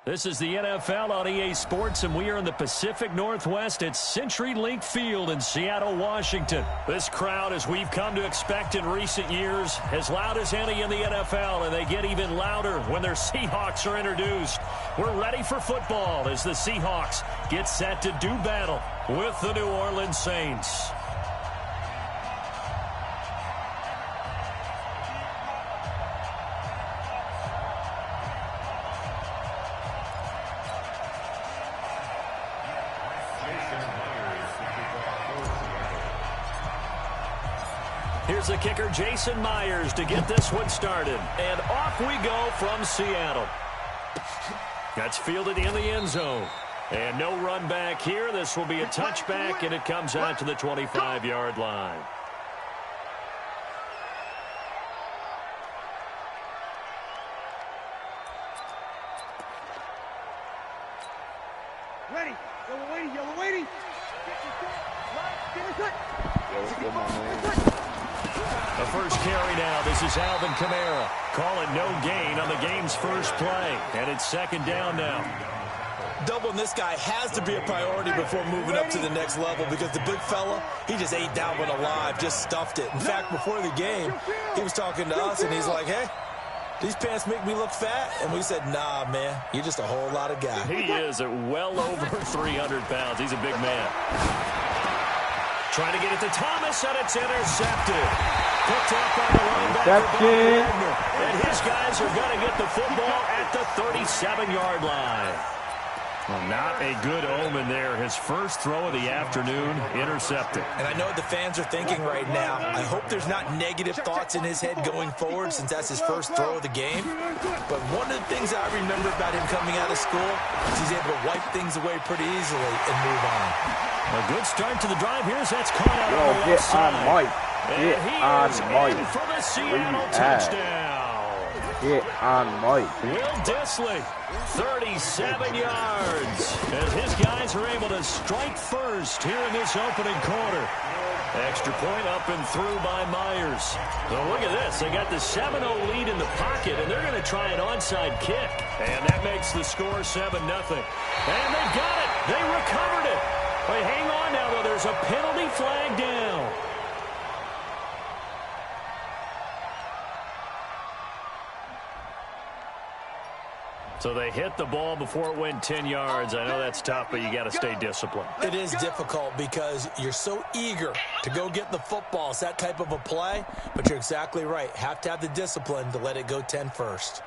This is the NFL on EA Sports, and we are in the Pacific Northwest at CenturyLink Field in Seattle, Washington. This crowd, as we've come to expect in recent years, as loud as any in the NFL, and they get even louder when their Seahawks are introduced. We're ready for football as the Seahawks get set to do battle with the New Orleans Saints. Here's the kicker, Jason Myers, to get this one started. And off we go from Seattle. That's fielded in the end zone. And no run back here. This will be a touchback, and it comes out to the 25-yard line. Ready. Yellow waiting. Yellow waiting. The first carry now. This is Alvin Kamara. Calling no gain on the game's first play. And it's second down now. Doubling this guy has to be a priority before moving up to the next level because the big fella, he just ate that one alive, just stuffed it. In fact, before the game, he was talking to us, and he's like, hey, these pants make me look fat. And we said, nah, man, you're just a whole lot of guy. He is at well over 300 pounds. He's a big man. Trying to get it to Thomas, and it's intercepted. Picked up by the linebacker. And his guys are going to get the football at the 37-yard line. Well, not a good omen there. His first throw of the afternoon, intercepted. And I know what the fans are thinking right now. I hope there's not negative thoughts in his head going forward since that's his first throw of the game. But one of the things I remember about him coming out of school is he's able to wipe things away pretty easily and move on. A good start to the drive. Here's that's caught out on the left side. Get on Mike. For the Seattle touchdown. Get on Mike. Will Dissly, 37 yards. As his guys are able to strike first here in this opening quarter. Extra point up and through by Myers. So look at this. They got the 7-0 lead in the pocket, and they're going to try an onside kick. And that makes the score 7-0. And they got it. They recovered it. But hang on now, though. There's a penalty flag down. So they hit the ball before it went 10 yards. I know that's tough, but you got to stay disciplined. It is difficult because you're so eager to go get the football. It's that type of a play, but you're exactly right. Have to have the discipline to let it go 10 first.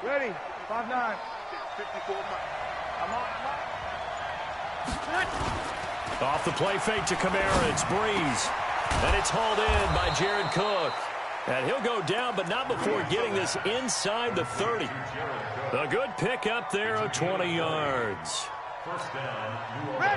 Ready. 5-9. 54. I'm on. Off the play fake to Kamara. It's Breeze. And it's hauled in by Jared Cook. And he'll go down, but not before getting this inside the 30. A good pickup there of 20 yards.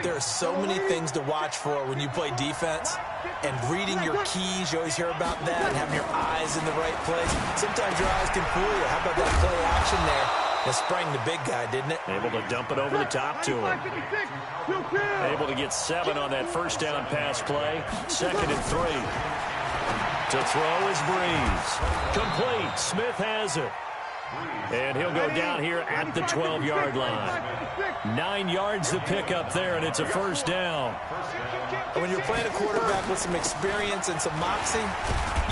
There are so many things to watch for when you play defense. And reading your keys, you always hear about that, and having your eyes in the right place. Sometimes your eyes can fool you. How about that play action there? That sprang the big guy, didn't it? Able to dump it over the top to him. Able to get 7 on that first down pass play. 2nd and 3. To throw is Breeze. Complete. Smith has it. And he'll go down here at the 12-yard line. 9 yards to pick up there, and it's a first down. And when you're playing a quarterback with some experience and some moxie,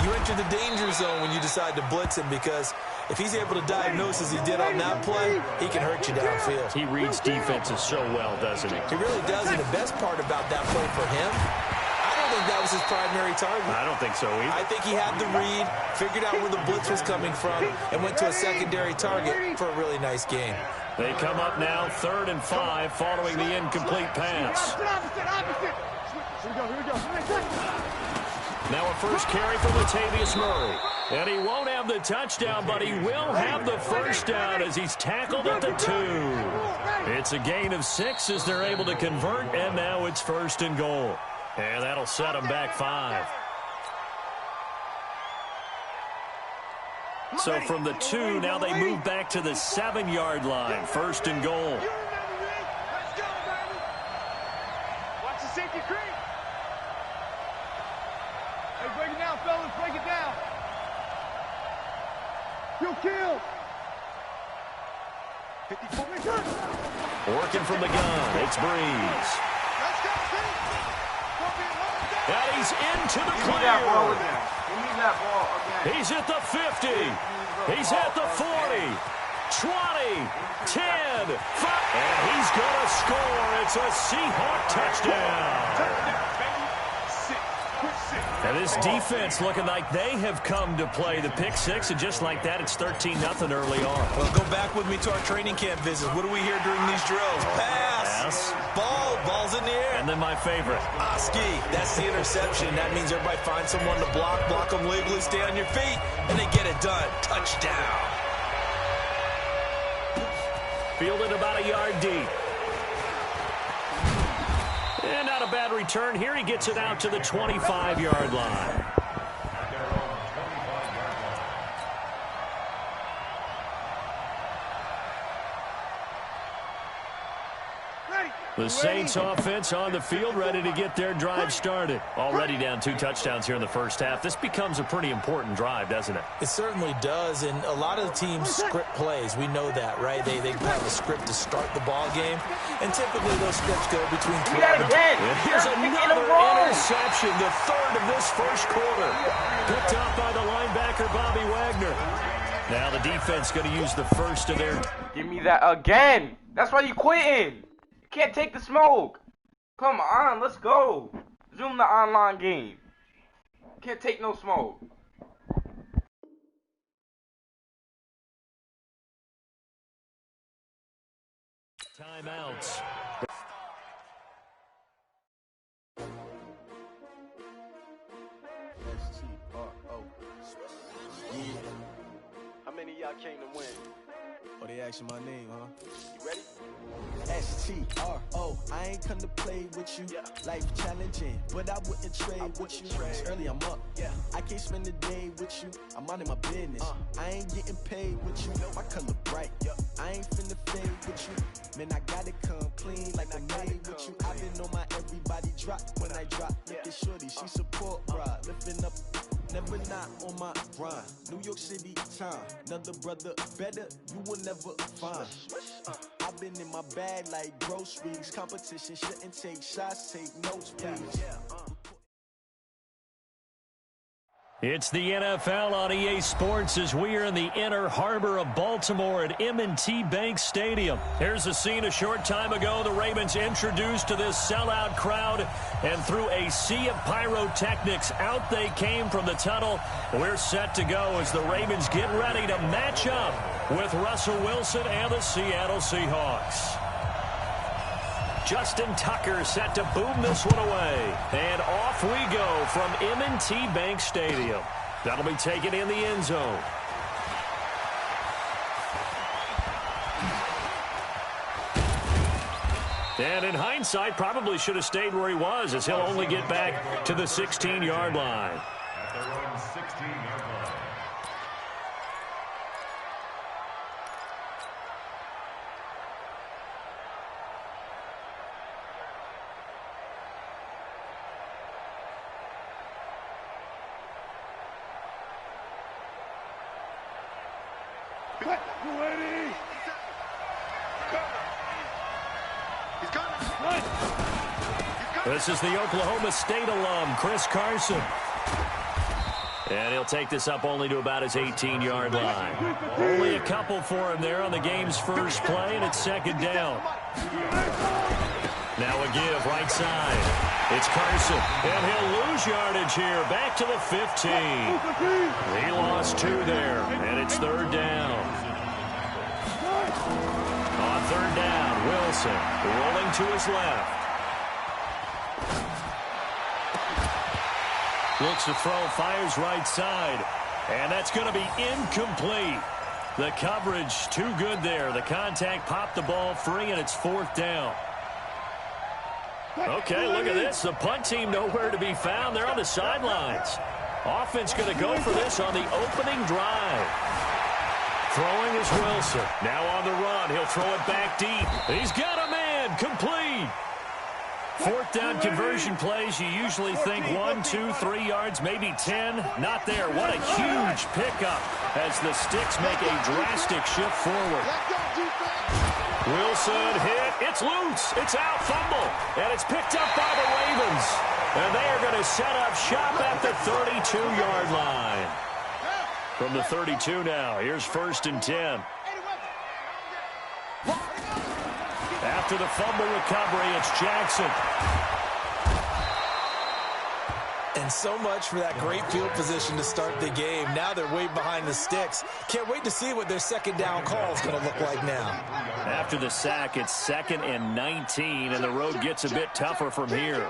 you enter the danger zone when you decide to blitz him because if he's able to diagnose as he did on that play, he can hurt you downfield. He reads defenses so well, doesn't he? He really does, and the best part about that play for him, I don't think that was his primary target. I don't think so either. I think he had the read, figured out where the blitz was coming from, and went to a secondary target for a really nice game. They come up now 3rd and 5 following the incomplete pass. Now a first carry for Latavius Murray. And he won't have the touchdown, but he will have the first down as he's tackled at the 2. It's a gain of 6 as they're able to convert, and now it's 1st and goal. And that'll set them back 5. So from the 2, now they move back to the 7-yard line. 1st and goal. Let's go, baby. Watch the safety creep. Hey, break it down, fellas. Break it down. You kill. 54. Working from the gun. It's Breeze. Let's go, And he's into the Give me that ball clear. again. Give me that ball again. He's at the 50. He's at the 40. 20. 10. 5. And he's going to score. It's a Seahawk touchdown. And this defense looking like they have come to play the pick six, and just like that, it's 13-0 early on. Well, go back with me to our training camp visits. What do we hear during these drills? Pass. Ball's in the air. And then my favorite. Oski, that's the interception. That means everybody finds someone to block them legally, stay on your feet, and they get it done. Touchdown. Fielded about a yard deep. And not a bad return here. He gets it out to the 25-yard line. The Saints offense on the field, ready to get their drive started. Already down 2 touchdowns here in the first half. This becomes a pretty important drive, doesn't it? It certainly does, and a lot of the teams script plays. We know that, right? They have a script to start the ball game, and typically those scripts go between 12 and here's another interception, the 3rd of this first quarter. Picked up by the linebacker, Bobby Wagner. Now the defense going to use the first of their... Give me that again. That's why you quitting. Can't take the smoke. Come on, let's go. Zoom the online game. Can't take no smoke. Timeouts. How many of y'all came to win? Oh, they asking my name, huh? You ready? S-T-R-O, I ain't come to play with you. Yeah. Life challenging, but I wouldn't trade with you. It's early, I'm up. Yeah. I can't spend the day with you. I'm minding my business. I ain't getting paid with you. My color bright. I ain't finna fade with you. Man, I gotta come clean like I'm made with you. I've been on my everybody drop when I drop. Look at shorty, she support ride. Lifting up, never not on my grind. New York City time. Another brother better, you will never find. I've been in my bag like groceries. Competition shouldn't take shots, take notes, please. It's the NFL on EA Sports as we are in the inner harbor of Baltimore at M&T Bank Stadium. Here's a scene a short time ago. The Ravens introduced to this sellout crowd, and through a sea of pyrotechnics, out they came from the tunnel. We're set to go as the Ravens get ready to match up with Russell Wilson and the Seattle Seahawks. Justin Tucker set to boom this one away. And off we go from M&T Bank Stadium. That'll be taken in the end zone. And in hindsight, probably should have stayed where he was, as he'll only get back to the 16-yard line. At their own 16-yard line. This is the Oklahoma State alum, Chris Carson. And he'll take this up only to about his 18-yard line. Only a couple for him there on the game's first play, and it's second down. Now a give right side. It's Carson, and he'll lose yardage here. Back to the 15. He lost 2 there, and it's third down. On third down, Wilson rolling to his left. Looks to throw, fires right side, and that's going to be incomplete. The coverage too good there. The contact popped the ball free, and it's fourth down. Okay, look at this. The punt team nowhere to be found. They're on the sidelines. Offense going to go for this on the opening drive. Throwing is Wilson. Now on the run. He'll throw it back deep. He's got a man. Complete. Fourth down conversion plays, you usually think 1, 2, 3 yards, maybe 10. Not there. What a huge pickup as the Sticks make a drastic shift forward. Wilson hit. It's loose. It's out. Fumble. And it's picked up by the Ravens. And they are going to set up shop at the 32-yard line. From the 32 now, here's 1st and 10. After the fumble recovery, it's Jackson. And so much for that great field position to start the game. Now they're way behind the Sticks. Can't wait to see what their second down call is going to look like now. After the sack, it's 2nd and 19, and the road gets a bit tougher from here.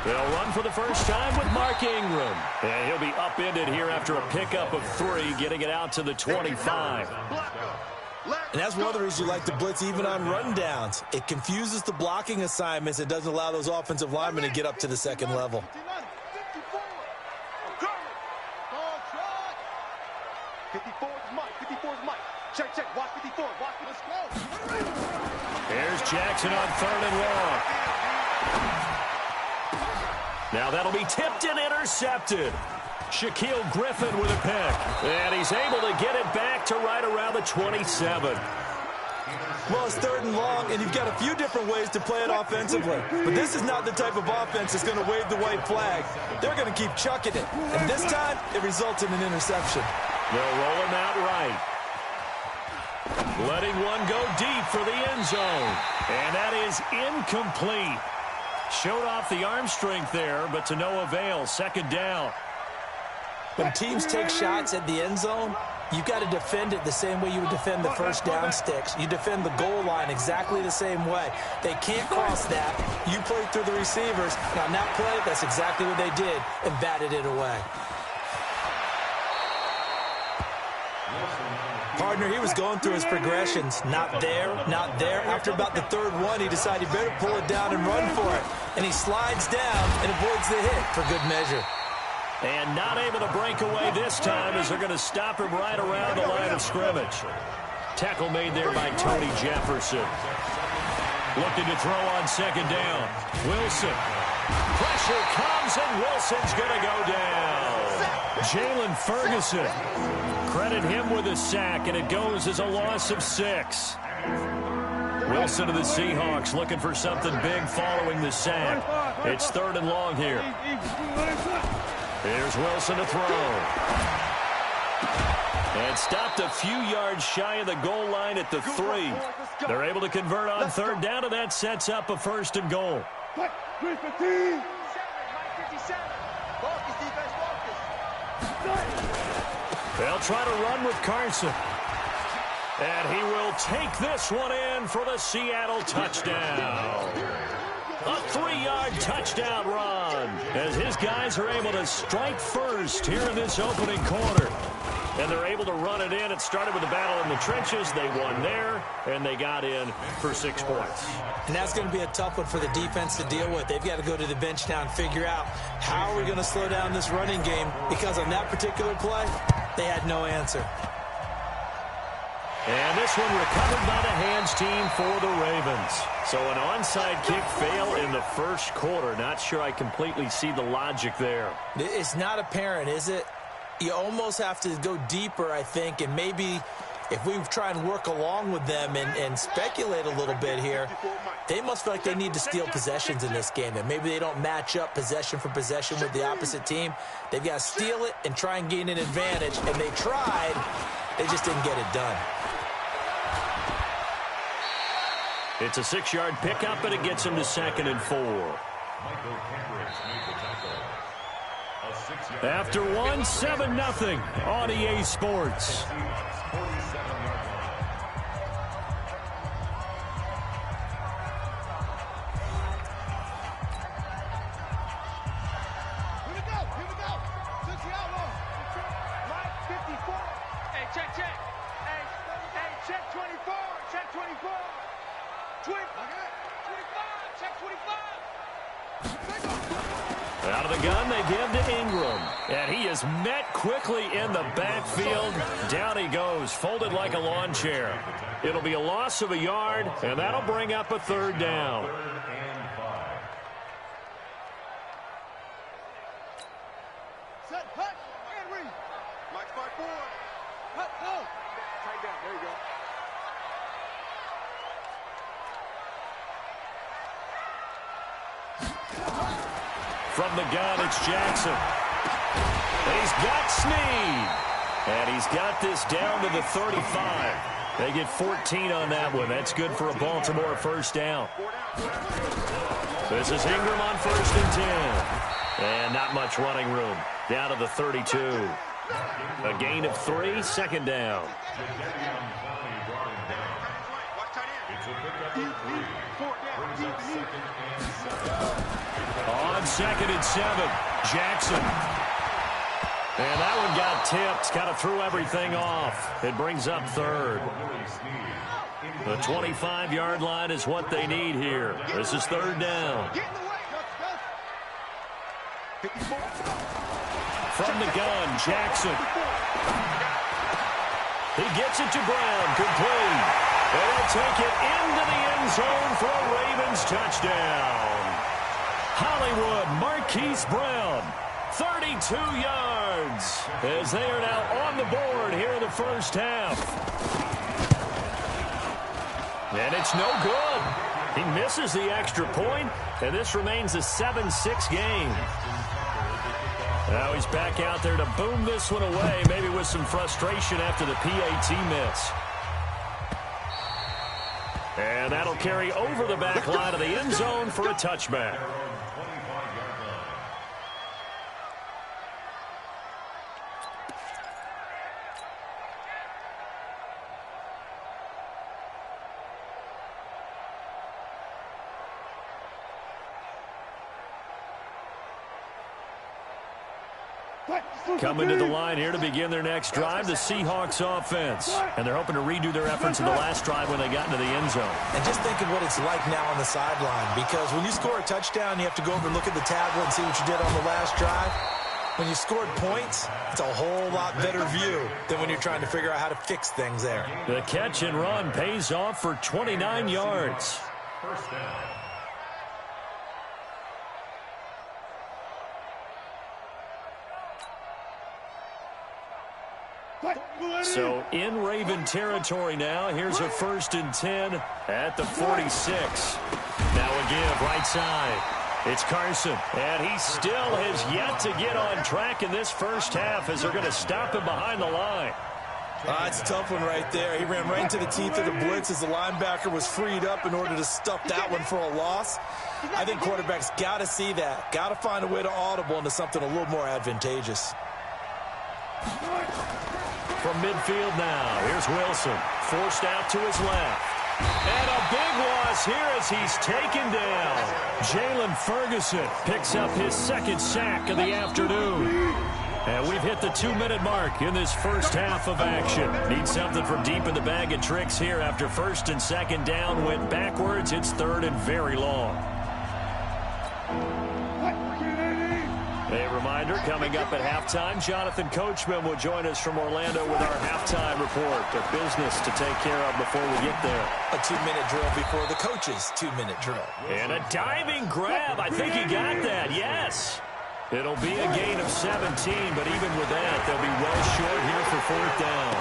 They'll run for the first time with Mark Ingram. And he'll be upended here after a pickup of 3, getting it out to the 25. And that's one of the reasons you like to blitz even on rundowns. It confuses the blocking assignments. It doesn't allow those offensive linemen to get up to the second level. Here's Jackson on 3rd and long. Now that'll be tipped and intercepted. Shaquille Griffin with a pick. And he's able to get it back to right around the 27. Well, it's 3rd and long, and you've got a few different ways to play it offensively. But this is not the type of offense that's going to wave the white flag. They're going to keep chucking it. And this time, it results in an interception. They'll roll him out right. Letting one go deep for the end zone. And that is incomplete. Showed off the arm strength there, but to no avail. 2nd down. When teams take shots at the end zone, you've got to defend it the same way you would defend the first down sticks. You defend the goal line exactly the same way. They can't cross that. You play through the receivers. And on that play, that's exactly what they did and batted it away. Partner, he was going through his progressions. Not there, not there. After about the 3rd one, he decided he better pull it down and run for it. And he slides down and avoids the hit for good measure. And not able to break away this time as they're going to stop him right around the line of scrimmage. Tackle made there by Tony Jefferson. Looking to throw on 2nd down. Wilson. Pressure comes, and Wilson's going to go down. Jalen Ferguson. Credit him with a sack, and it goes as a loss of 6. Wilson of the Seahawks looking for something big following the sack. It's 3rd and long here. Here's Wilson to throw. And stopped a few yards shy of the goal line at the 3. They're able to convert on 3rd down, and that sets up a 1st and goal. They'll try to run with Carson. And he will take this one in for the Seattle touchdown. A 3-yard touchdown run as his guys are able to strike first here in this opening quarter. And they're able to run it in. It started with a battle in the trenches. They won there, and they got in for 6 points. And that's going to be a tough one for the defense to deal with. They've got to go to the bench now and figure out how are we going to slow down this running game, because on that particular play, they had no answer. And this one recovered by the hands team for the Ravens. So an onside kick fail in the 1st quarter. Not sure I completely see the logic there. It's not apparent, is it? You almost have to go deeper, I think, and maybe if we try and work along with them and speculate a little bit here, they must feel like they need to steal possessions in this game, and maybe they don't match up possession for possession with the opposite team. They've got to steal it and try and gain an advantage, and they tried. They just didn't get it done. It's a 6-yard pickup, and it gets him to 2nd and 4. After 1, 7-0 on EA Sports. Check 25. Out of the gun, they give to Ingram. And he is met quickly in the backfield. Down he goes, folded like a lawn chair. It'll be a loss of a yard, and that'll bring up a third down. Set, hut, and read. Mike, spot forward. Hut, go. Tight down, there you go. From the gun, it's Jackson. And he's got Snead. And he's got this down to the 35. They get 14 on that one. That's good for a Baltimore first down. This is Ingram on 1st and 10. And not much running room. Down to the 32. A gain of 3, second down. On 2nd and 7, Jackson. And that one got tipped, kind of threw everything off. It brings up 3rd. The 25-yard line is what they need here. This is 3rd down. From the gun, Jackson. He gets it to Brown, complete. They'll take it into the end zone for a Ravens touchdown. Hollywood Marquise Brown, 32 yards, as they are now on the board here in the first half. And it's no good. He misses the extra point, and this remains a 7-6 game. Now he's back out there to boom this one away, maybe with some frustration after the PAT miss. And that'll carry over the back line of the end zone for a touchback. Coming to the line here to begin their next drive, the Seahawks offense. And they're hoping to redo their efforts in the last drive when they got into the end zone. And just think of what it's like now on the sideline, because when you score a touchdown, you have to go over and look at the tablet and see what you did on the last drive. When you scored points, it's a whole lot better view than when you're trying to figure out how to fix things there. The catch and run pays off for 29 yards. First down. So in Raven territory now. Here's a 1st and 10 at the 46. Now a give right side. It's Carson, and he still has yet to get on track in this first half as they're going to stop him behind the line. It's a tough one right there. He ran right into the teeth of the blitz as the linebacker was freed up in order to stuff that one for a loss. I think quarterbacks got to see that. Got to find a way to audible into something a little more advantageous. From midfield now, here's Wilson, forced out to his left. And a big loss here as he's taken down. Jalen Ferguson picks up his 2nd sack of the afternoon. And we've hit the 2-minute mark in this first half of action. Need something from deep in the bag of tricks here after 1st and 2nd down went backwards. It's 3rd and very long. A reminder, coming up at halftime, Jonathan Coachman will join us from Orlando with our halftime report. A business to take care of before we get there. A 2-minute drill before the coach's 2-minute drill. And a diving grab. I think he got that. Yes. It'll be a gain of 17, but even with that, they'll be well short here for 4th down.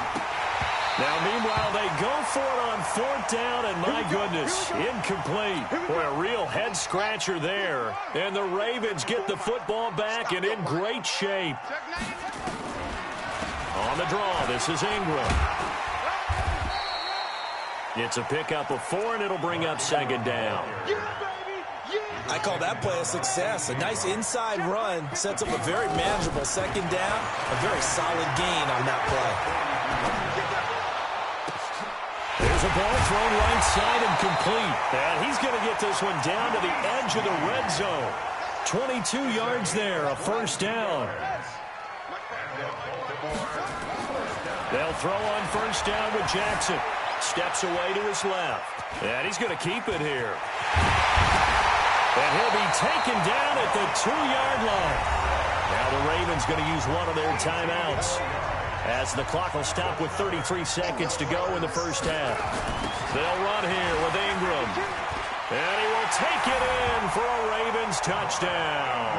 Now, meanwhile, they go for it on 4th down, and my goodness, incomplete. Boy, a real head-scratcher there. And the Ravens get the football back and in great shape. On the draw, this is Ingram. It's a pickup of 4, and it'll bring up 2nd down. I call that play a success. A nice inside run sets up a very manageable 2nd down. A very solid gain on that play. There's a ball thrown right side and complete. And he's going to get this one down to the edge of the red zone. 22 yards there, a 1st down. They'll throw on 1st down with Jackson. steps away to his left. And he's going to keep it here. And he'll be taken down at the 2-yard line. Now the Ravens going to use one of their timeouts, as the clock will stop with 33 seconds to go in the first half. They'll run here with Ingram. And he will take it in for a Ravens touchdown.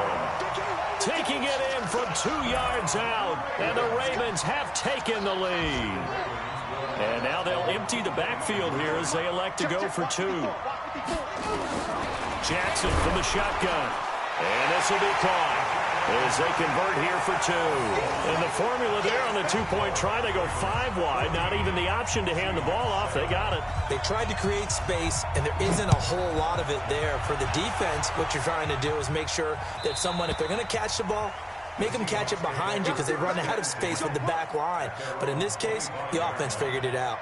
Taking it in from 2 yards out, and the Ravens have taken the lead. And now they'll empty the backfield here as they elect to go for 2. Jackson from the shotgun. And this will be caught as they convert here for 2. And the formula there on the 2-point try, they go 5 wide. Not even the option to hand the ball off. They got it. They tried to create space, and there isn't a whole lot of it there. For the defense, what you're trying to do is make sure that someone, if they're going to catch the ball, make them catch it behind you because they run out of space with the back line. But in this case, the offense figured it out.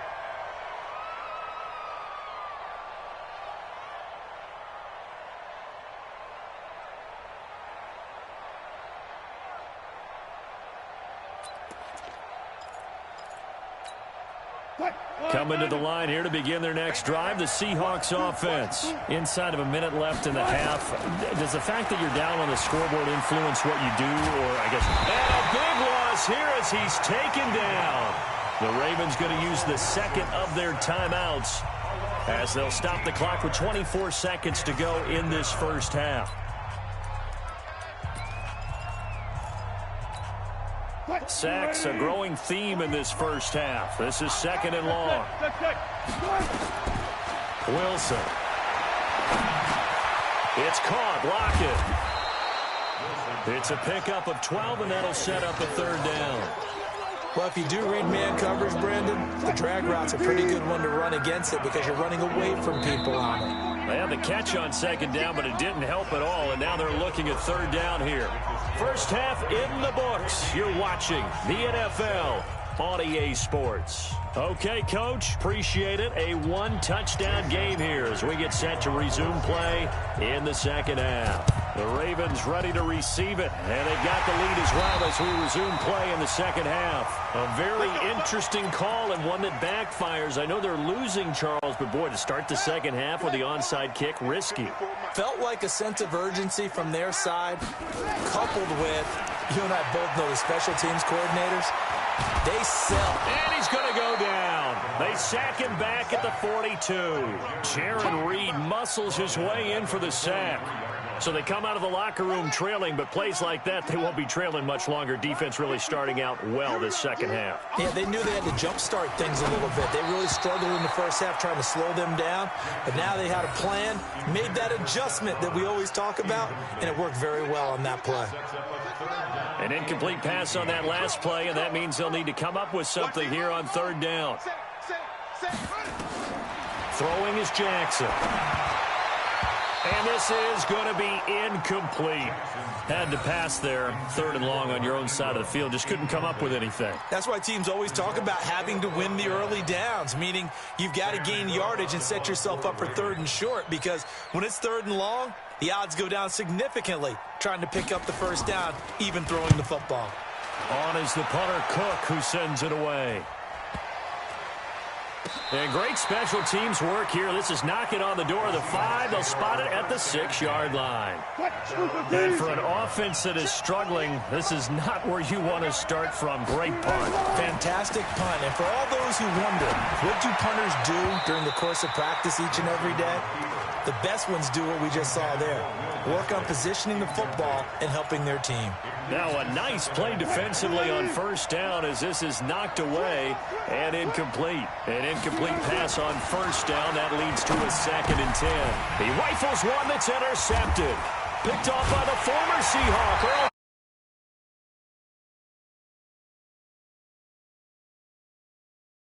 Coming to the line here to begin their next drive, the Seahawks offense. Inside of a minute left in the half. Does the fact that you're down on the scoreboard influence what you do? Or I guess, and a big loss here as he's taken down. The Ravens going to use the second of their timeouts as they'll stop the clock with 24 seconds to go in this first half. Sacks, a growing theme in this first half. This is 2nd and long. Wilson. It's caught. Lockett. It's a pickup of 12, and that'll set up a 3rd down. Well, if you do read man coverage, Brandon, the drag route's a pretty good one to run against it because you're running away from people on it. They had the catch on 2nd down, but it didn't help at all, and now they're looking at 3rd down here. First half in the books. You're watching the NFL on EA Sports. Okay, Coach, appreciate it. A 1-touchdown game here as we get set to resume play in the second half. The Ravens ready to receive it, and they've got the lead as well as we resume play in the second half. A very interesting call and one that backfires. I know they're losing, Charles, but boy, to start the second half with the onside kick, risky. Felt like a sense of urgency from their side, coupled with, you and I both know the special teams coordinators, they sell. And he's going to go down. They sack him back at the 42. Jaron Reed muscles his way in for the sack. So they come out of the locker room trailing, but plays like that, they won't be trailing much longer. Defense really starting out well this second half. Yeah, they knew they had to jumpstart things a little bit. They really struggled in the first half trying to slow them down, but now they had a plan, made that adjustment that we always talk about, and it worked very well on that play. An incomplete pass on that last play, and that means they'll need to come up with something here on 3rd down. Throwing is Jackson. And this is going to be incomplete. Had to pass there, 3rd and long on your own side of the field. Just couldn't come up with anything. That's why teams always talk about having to win the early downs, meaning you've got to gain yardage and set yourself up for 3rd and short, because when it's 3rd and long, the odds go down significantly trying to pick up the first down, even throwing the football. On is the punter, Cook, who sends it away. And great special teams work here. This is knocking on the door of the 5. They'll spot it at the 6-yard line. And for an offense that is struggling, this is not where you want to start from. Great punt. Fantastic punt. And for all those who wonder, what do punters do during the course of practice each and every day? The best ones do what we just saw there. Work on positioning the football and helping their team. Now a nice play defensively on 1st down as this is knocked away and incomplete. An incomplete pass on 1st down. That leads to a 2nd and 10. He rifles one that's intercepted. Picked off by the former Seahawk, Earl